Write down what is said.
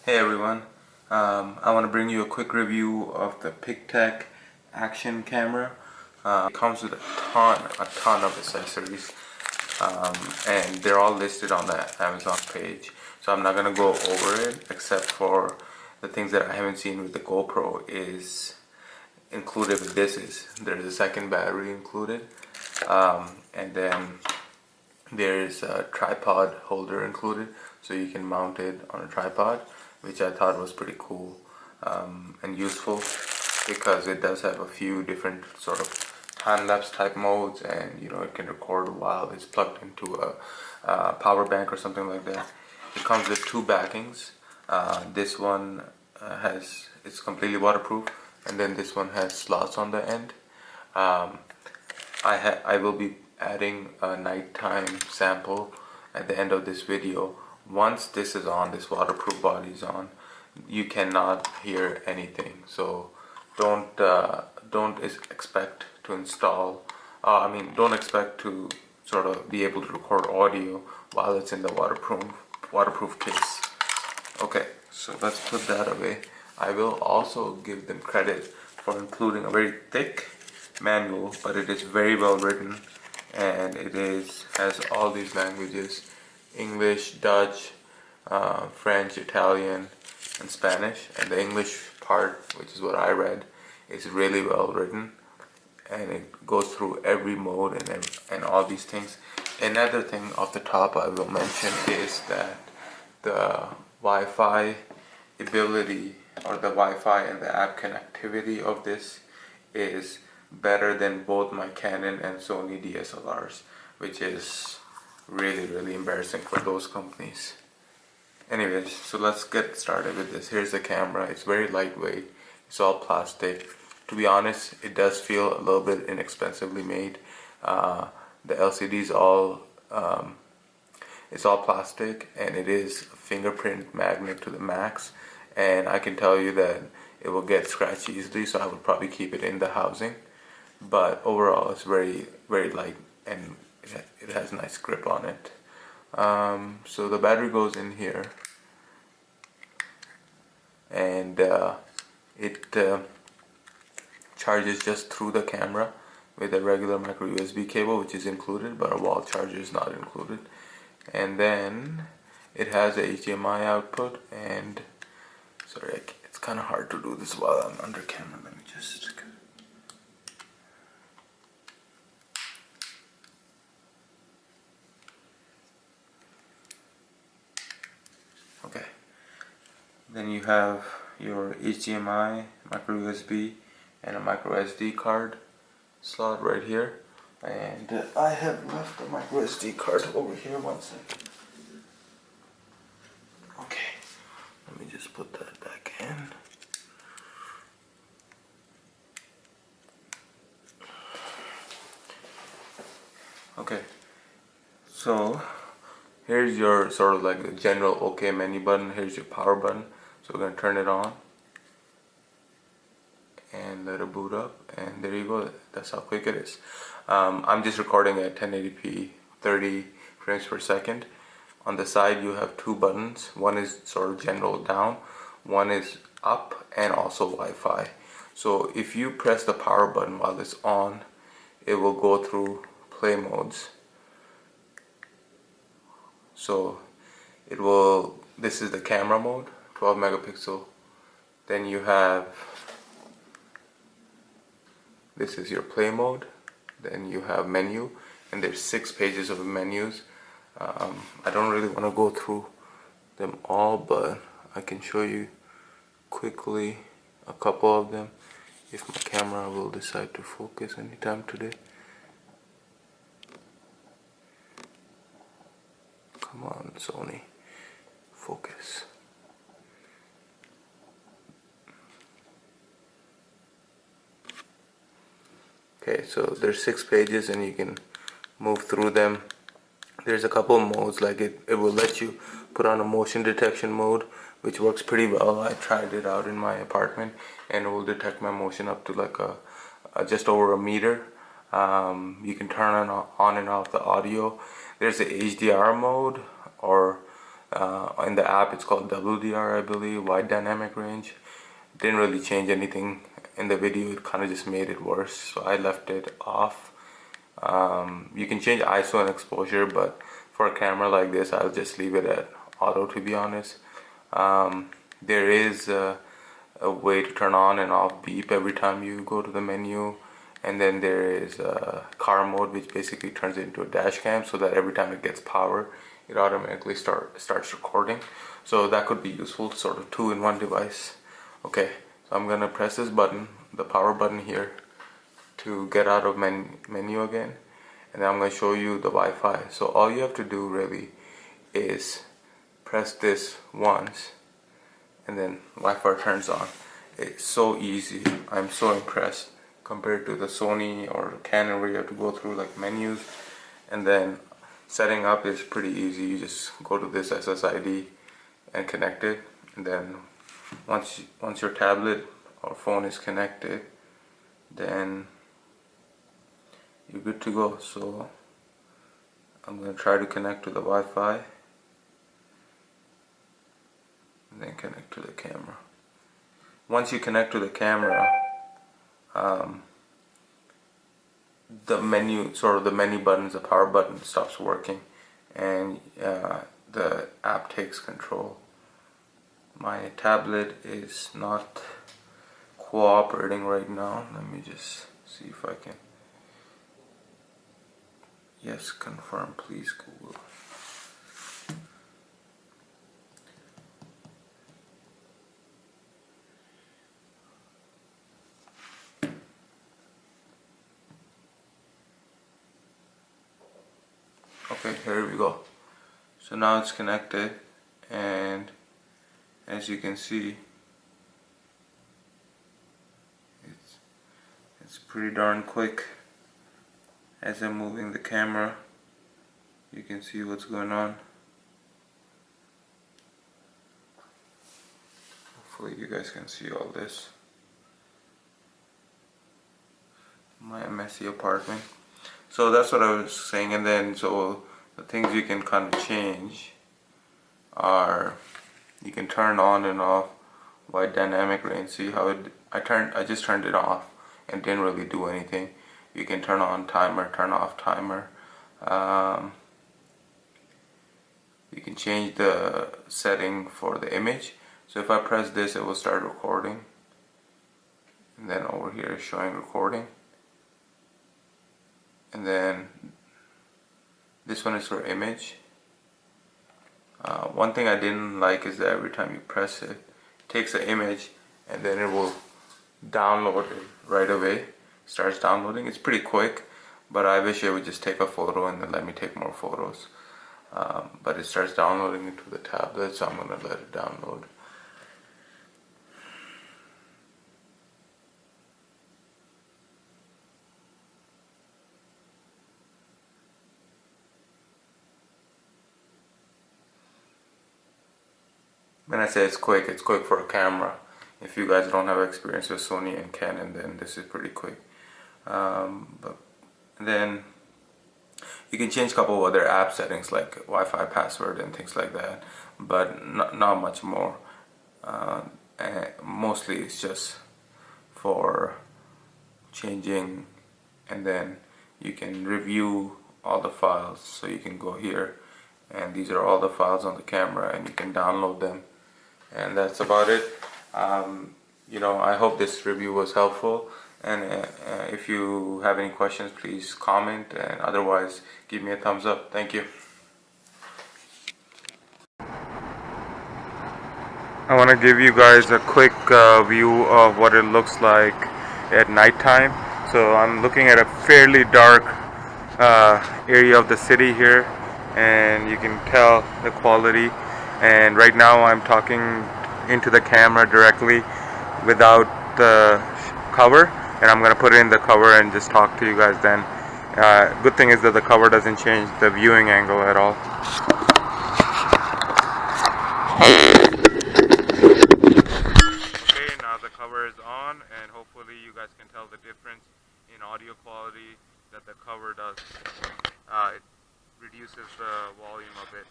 Hey everyone, I want to bring you a quick review of the Pictek action camera. It comes with a ton of accessories, and they're all listed on the Amazon page. So I'm not going to go over it, except for the things that I haven't seen with the GoPro is included with this. There's a second battery included, and then there's a tripod holder included, so you can mount it on a tripod, which I thought was pretty cool and useful, because it does have a few different sort of time-lapse type modes, and it can record while it's plugged into a power bank or something like that. It comes with two backings. This one it's completely waterproof, and then this one has slots on the end. I will be adding a nighttime sample at the end of this video. Once this is on, this waterproof body is on, you cannot hear anything. So don't expect to install. Don't expect to sort of be able to record audio while it's in the waterproof case. Okay, so let's put that away. I will also give them credit for including a very thick manual, but it is very well written, and it has all these languages: English, Dutch, French, Italian, and Spanish. And the English part, which is what I read, is really well written, and it goes through every mode and all these things. Another thing off the top I will mention is that the Wi-Fi ability, or the Wi-Fi and the app connectivity of this, is better than both my Canon and Sony DSLRs, which is really embarrassing for those companies. Anyways, so let's get started with this. Here's the camera. It's very lightweight. It's all plastic. To be honest, it does feel a little bit inexpensively made. The LCD is it's all plastic, and it is a fingerprint magnet to the max, and I can tell you that it will get scratched easily, so I would probably keep it in the housing. But overall, it's very light, and it has nice grip on it. So the battery goes in here, and it charges just through the camera with a regular micro USB cable, which is included, but a wall charger is not included. And then it has a HDMI output, and sorry, it's kind of hard to do this while I'm under camera. Let me just... Okay. Then you have your HDMI, micro USB, and a micro SD card slot right here. And I have left the micro SD card over here. One second. Okay, let me just put that back in. Okay, so here's your sort of like the general OK menu button. Here's your power button. So we're going to turn it on and let it boot up, and there you go. That's how quick it is. I'm just recording at 1080p 30 frames per second. On the side you have two buttons. One is sort of general down, one is up, and also Wi-Fi. So if you press the power button while it's on, it will go through play modes. So it will, this is the camera mode, 12 megapixel. Then you have, this is your play mode. Then you have menu, and there's 6 pages of menus. I don't really want to go through them all, but I can show you quickly a couple of them if my camera will decide to focus anytime today. Come on, Sony, focus. Okay, so there's 6 pages, and you can move through them. There's a couple of modes, like it will let you put on a motion detection mode, which works pretty well. I tried it out in my apartment, and it will detect my motion up to like just over a meter. You can turn on and off the audio. There's the HDR mode, or In the app it's called WDR, I believe, wide dynamic range. Didn't really change anything in the video, it kind of just made it worse, so I left it off. You can change ISO and exposure, but for a camera like this I'll just leave it at auto, to be honest. There is a way to turn on and off beep every time you go to the menu, and then there is car mode, which basically turns it into a dash cam, so that every time it gets power it automatically starts recording. So that could be useful, sort of two in one device. Okay, so I'm gonna press this button, the power button here, to get out of menu again, and then I'm going to show you the Wi-Fi. So all you have to do really is press this once and then Wi-Fi turns on. It's so easy. I'm so impressed compared to the Sony or Canon where you have to go through like menus. And then setting up is pretty easy. You just go to this SSID and connect it, and then once your tablet or phone is connected, then you're good to go. So I'm going to try to connect to the Wi-Fi and then connect to the camera. Once you connect to the camera, the menu buttons, the power button stops working, and the app takes control. My tablet is not cooperating right now. Let me just see if I can. Yes, confirm please, Google. Okay, here we go. So now it's connected, and as you can see, it's pretty darn quick. As I'm moving the camera, you can see what's going on. Hopefully you guys can see all this. My messy apartment. So that's what I was saying, and then so the things you can kind of change are, you can turn on and off wide dynamic range. See how I just turned it off and didn't really do anything. You can turn on timer, turn off timer. You can change the setting for the image. So if I press this, it will start recording, and then over here is showing recording. And then this one is for image. One thing I didn't like is that every time you press it, it takes an image and then it will download it right away. Starts downloading. It's pretty quick, but I wish it would just take a photo and then let me take more photos. But it starts downloading into the tablet, so I'm going to let it download. When I say it's quick for a camera. If you guys don't have experience with Sony and Canon, then this is pretty quick. But then you can change a couple of other app settings like Wi-Fi password and things like that, but not much more. And mostly it's just for changing, and then you can review all the files. So you can go here, and these are all the files on the camera, and you can download them. And that's about it. I hope this review was helpful, and if you have any questions, please comment, and otherwise give me a thumbs up. Thank you. I want to give you guys a quick view of what it looks like at nighttime. So I'm looking at a fairly dark area of the city here, and you can tell the quality. And right now I'm talking into the camera directly without the cover, and I'm going to put it in the cover and just talk to you guys then. Good thing is that the cover doesn't change the viewing angle at all. Okay, now the cover is on, and hopefully you guys can tell the difference in audio quality that the cover does. It reduces the volume a bit.